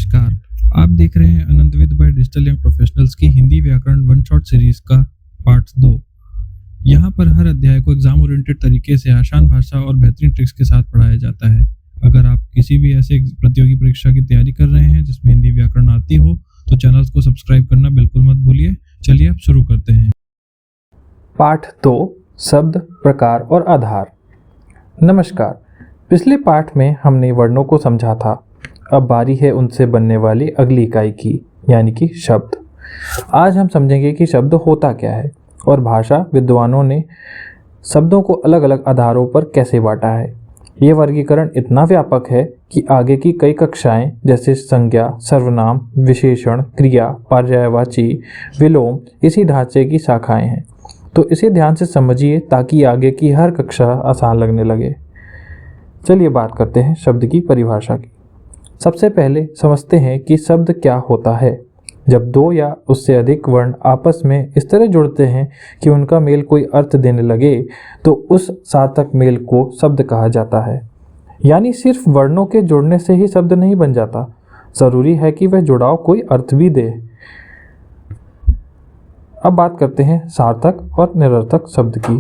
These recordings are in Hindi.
नमस्कार। आप देख रहे हैं अनंतविद बाय डिजिटल यंग प्रोफेशनल्स की हिंदी व्याकरण वन शॉट सीरीज का पार्ट 2। यहाँ पर हर अध्याय को एग्जाम ओरिएंटेड तरीके से आसान भाषा और बेहतरीन ट्रिक्स के साथ पढ़ाया जाता है। अगर आप किसी भी ऐसे प्रतियोगी परीक्षा की तैयारी कर रहे हैं जिसमें हिंदी व्याकरण आती हो तो चैनल को सब्सक्राइब करना बिल्कुल मत भूलिए। चलिए अब शुरू करते हैं। पाठ 2 शब्द, प्रकार और आधार। नमस्कार। पिछले पाठ में हमने वर्णों को समझा था। अब बारी है उनसे बनने वाली अगली इकाई की, यानी कि शब्द। आज हम समझेंगे कि शब्द होता क्या है और भाषा विद्वानों ने शब्दों को अलग अलग आधारों पर कैसे बांटा है। ये वर्गीकरण इतना व्यापक है कि आगे की कई कक्षाएं जैसे संज्ञा, सर्वनाम, विशेषण, क्रिया, पर्यायवाची, विलोम इसी ढांचे की शाखाएं हैं। तो इसे ध्यान से समझिए ताकि आगे की हर कक्षा आसान लगने लगे। चलिए बात करते हैं शब्द की परिभाषा की। सबसे पहले समझते हैं कि शब्द क्या होता है। जब दो या उससे अधिक वर्ण आपस में इस तरह जुड़ते हैं कि उनका मेल कोई अर्थ देने लगे तो उस सार्थक मेल को शब्द कहा जाता है। यानी सिर्फ वर्णों के जुड़ने से ही शब्द नहीं बन जाता, जरूरी है कि वह जुड़ाव कोई अर्थ भी दे। अब बात करते हैं सार्थक और निरर्थक शब्द की।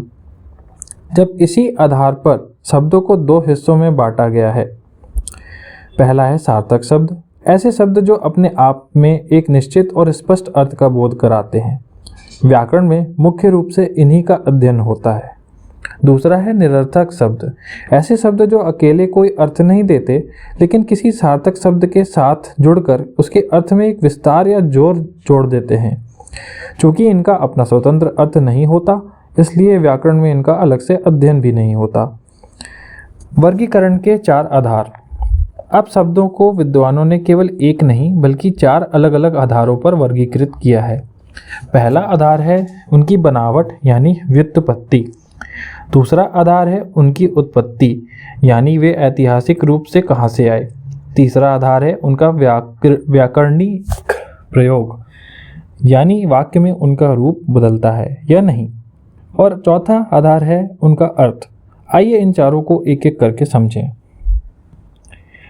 जब इसी आधार पर शब्दों को दो हिस्सों में बांटा गया है। पहला है सार्थक शब्द, ऐसे शब्द जो अपने आप में एक निश्चित और स्पष्ट अर्थ का बोध कराते हैं। व्याकरण में मुख्य रूप से इन्हीं का अध्ययन होता है। दूसरा है निरर्थक शब्द, ऐसे शब्द जो अकेले कोई अर्थ नहीं देते लेकिन किसी सार्थक शब्द के साथ जुड़कर उसके अर्थ में एक विस्तार या जोर जोड़ देते हैं। चूंकि इनका अपना स्वतंत्र अर्थ नहीं होता, इसलिए व्याकरण में इनका अलग से अध्ययन भी नहीं होता। वर्गीकरण के 4 आधार। अब शब्दों को विद्वानों ने केवल एक नहीं बल्कि 4 अलग अलग आधारों पर वर्गीकृत किया है। पहला आधार है उनकी बनावट यानी व्युत्पत्ति। दूसरा आधार है उनकी उत्पत्ति यानी वे ऐतिहासिक रूप से कहाँ से आए। तीसरा आधार है उनका व्याकरणिक प्रयोग यानी वाक्य में उनका रूप बदलता है या नहीं। और चौथा आधार है उनका अर्थ। आइए इन चारों को एक एक करके समझें।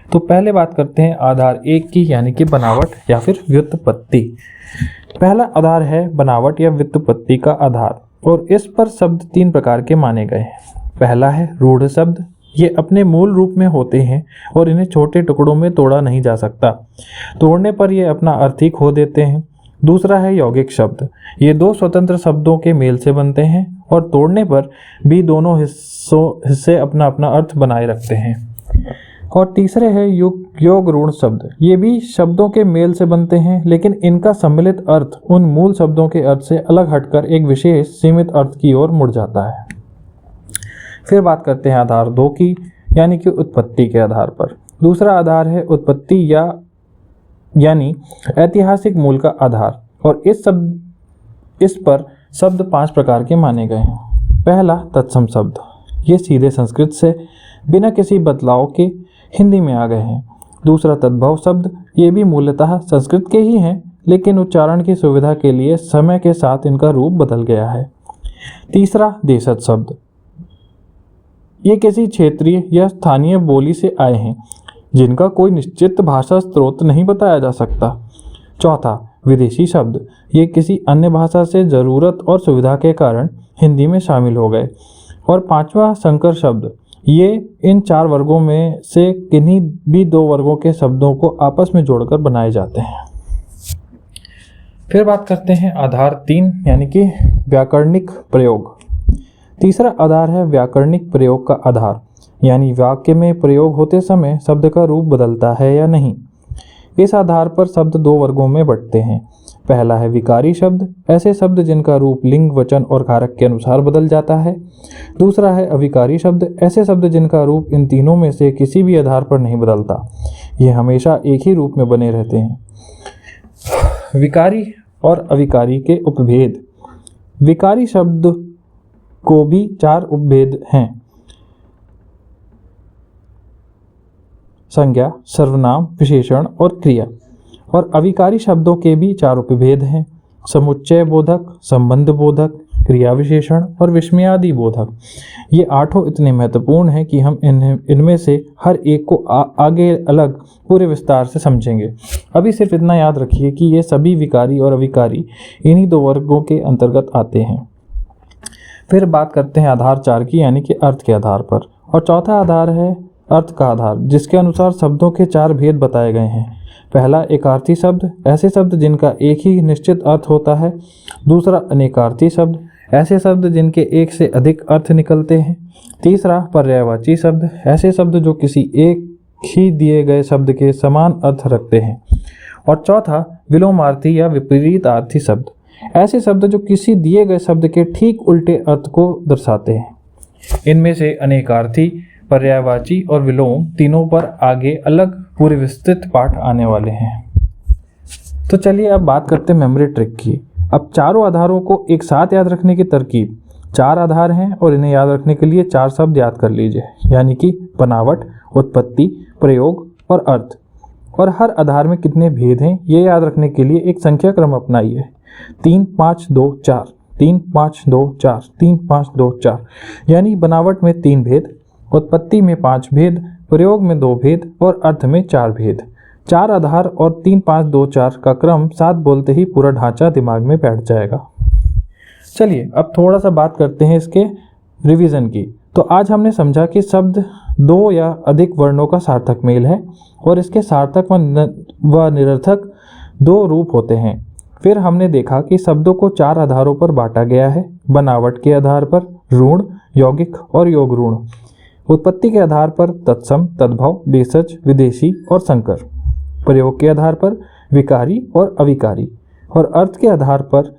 तो पहले बात करते हैं आधार 1 की, यानी कि बनावट या फिर व्युत्पत्ति। पहला आधार है बनावट या व्युत्पत्ति का आधार, और इस पर शब्द 3 प्रकार के माने गए हैं। पहला है रूढ़ शब्द, ये अपने मूल रूप में होते हैं और इन्हें छोटे टुकड़ों में तोड़ा नहीं जा सकता, तोड़ने पर ये अपना अर्थ ही खो देते हैं। दूसरा है यौगिक शब्द, ये 2 स्वतंत्र शब्दों के मेल से बनते हैं और तोड़ने पर भी दोनों हिस्से अपना अपना अर्थ बनाए रखते हैं। और तीसरे है योग ऋण शब्द, ये भी शब्दों के मेल से बनते हैं लेकिन इनका सम्मिलित अर्थ उन मूल शब्दों के अर्थ से अलग हटकर एक विशेष सीमित अर्थ की ओर मुड़ जाता है। फिर बात करते हैं आधार 2 की, यानी कि उत्पत्ति के आधार पर। दूसरा आधार है उत्पत्ति यानी ऐतिहासिक मूल का आधार, और इस पर शब्द 5 प्रकार के माने गए हैं। पहला तत्सम शब्द, ये सीधे संस्कृत से बिना किसी बदलाव के हिंदी में आ गए हैं। दूसरा तद्भव शब्द, ये भी मूलतः संस्कृत के ही हैं लेकिन उच्चारण की सुविधा के लिए समय के साथ इनका रूप बदल गया है। तीसरा देशज शब्द, ये किसी क्षेत्रीय या स्थानीय बोली से आए हैं जिनका कोई निश्चित भाषा स्रोत नहीं बताया जा सकता। चौथा विदेशी शब्द, ये किसी अन्य भाषा से ज़रूरत और सुविधा के कारण हिंदी में शामिल हो गए। और पांचवा संकर शब्द, ये इन 4 वर्गों में से किन्हीं भी 2 वर्गों के शब्दों को आपस में जोड़कर बनाए जाते हैं। फिर बात करते हैं आधार 3, यानी कि व्याकरणिक प्रयोग। तीसरा आधार है व्याकरणिक प्रयोग का आधार, यानी वाक्य में प्रयोग होते समय शब्द का रूप बदलता है या नहीं। इस आधार पर शब्द 2 वर्गों में बंटते हैं। पहला है विकारी शब्द, ऐसे शब्द जिनका रूप लिंग, वचन और कारक के अनुसार बदल जाता है। दूसरा है अविकारी शब्द, ऐसे शब्द जिनका रूप इन तीनों में से किसी भी आधार पर नहीं बदलता, ये हमेशा एक ही रूप में बने रहते हैं। विकारी और अविकारी के उपभेद। विकारी शब्द को भी 4 उपभेद हैं: संज्ञा, सर्वनाम, विशेषण और क्रिया। और अविकारी शब्दों के भी 4 उपभेद हैं: समुच्चय बोधक, संबंध बोधक, क्रिया विशेषण और विस्मयादि बोधक। ये आठों इतने महत्वपूर्ण हैं कि हम इनमें से हर एक को आगे अलग पूरे विस्तार से समझेंगे। अभी सिर्फ इतना याद रखिए कि ये सभी विकारी और अविकारी इन्हीं दो वर्गों के अंतर्गत आते हैं। फिर बात करते हैं आधार 4 की, यानी कि अर्थ के आधार पर। और चौथा आधार है अर्थ का आधार, जिसके अनुसार शब्दों के 4 भेद बताए गए हैं। पहला एकार्थी शब्द, ऐसे शब्द जिनका एक ही निश्चित अर्थ होता है। दूसरा अनेकार्थी शब्द, ऐसे शब्द जिनके एक से अधिक अर्थ निकलते हैं। तीसरा पर्यायवाची शब्द, ऐसे शब्द जो किसी एक ही दिए गए शब्द के समान अर्थ रखते हैं। और चौथा विलोमार्थी या विपरीतार्थी शब्द, ऐसे शब्द जो किसी दिए गए शब्द के ठीक उल्टे अर्थ को दर्शाते हैं। इनमें से अनेकार्थी, पर्यायवाची और विलोम तीनों पर आगे अलग पूरे विस्तृत पाठ आने वाले हैं। तो चलिए अब बात करते हैं मेमोरी ट्रिक की। अब चारों आधारों को एक साथ याद रखने की तरकीब। 4 आधार हैं और इन्हें याद रखने के लिए 4 शब्द याद कर लीजिए, यानी कि बनावट, उत्पत्ति, प्रयोग और अर्थ। और हर आधार में कितने भेद हैं ये याद रखने के लिए एक संख्या क्रम अपनाइए। 3 5 2 4, 3 5 2 4, 3 5 2 4, यानी बनावट में 3 भेद, उत्पत्ति में 5 भेद, प्रयोग में 2 भेद और अर्थ में 4 भेद। 4 आधार और 3 5 2 4 का क्रम साथ बोलते ही पूरा ढांचा दिमाग में बैठ जाएगा। चलिए अब थोड़ा सा बात करते हैं इसके रिवीजन की। तो आज हमने समझा कि शब्द 2 या अधिक वर्णों का सार्थक मेल है और इसके सार्थक व निरर्थक 2 रूप होते हैं। फिर हमने देखा कि शब्दों को 4 आधारों पर बांटा गया है। बनावट के आधार पर ऋण, यौगिक और योग ऋण। उत्पत्ति के आधार पर तत्सम, तद्भव, भेषज, विदेशी और संकर। प्रयोग के आधार पर विकारी और अविकारी। और अर्थ के आधार पर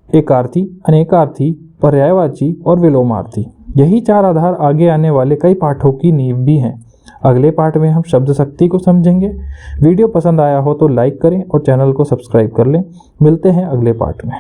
एकार्थी, अनेकार्थी, पर्यायवाची और विलोमार्थी। यही 4 आधार आगे आने वाले कई पाठों की नींव भी हैं। अगले पाठ में हम शब्द शक्ति को समझेंगे। वीडियो पसंद आया हो तो लाइक करें और चैनल को सब्सक्राइब कर लें। मिलते हैं अगले पाठ में।